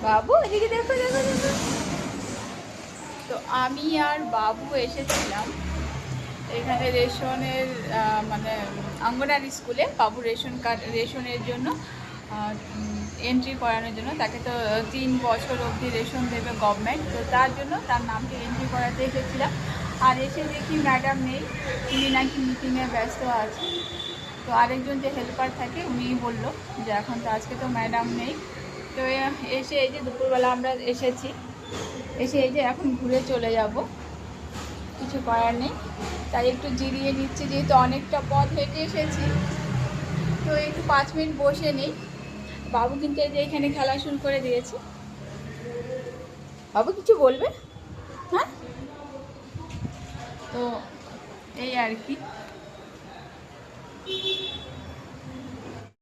বাবু এদিকে দেখো দেখো দেখো। তো আমি আর বাবু এসেছিলাম এখানে রেশনের মানে অঙ্গনারী স্কুলে বাবু রেশন কার্ড রেশনের জন্য এন্ট্রি করানোর জন্য। তাকে তো 3 বছর অবধি রেশন দেবে গভর্নমেন্ট, তো তার জন্য তার নামটি এন্ট্রি করাতে এসেছিলাম। আর এসে দেখি ম্যাডাম নেই, উনি নাকি মিটিংয়ে ব্যস্ত আছে। তো আরেকজন যে হেল্পার থাকে উনিই বলল যে এখন তো আজকে তো ম্যাডাম নেই। তো এসে এই যে দুপুরবেলা আমরা এসেছি, এসে এই যে এখন ঘুরে চলে যাব, কিছু করার নেই। তাই একটু জিরিয়ে নিচ্ছি, যেহেতু অনেকটা পথ হেঁটে এসেছি। তো একটু 5 মিনিট বসে নিই। বাবু কিন্তু এই যে এখানে খেলা শুরু করে দিয়েছে। বাবু কিছু বলবে? হ্যাঁ, তো এই আর কি।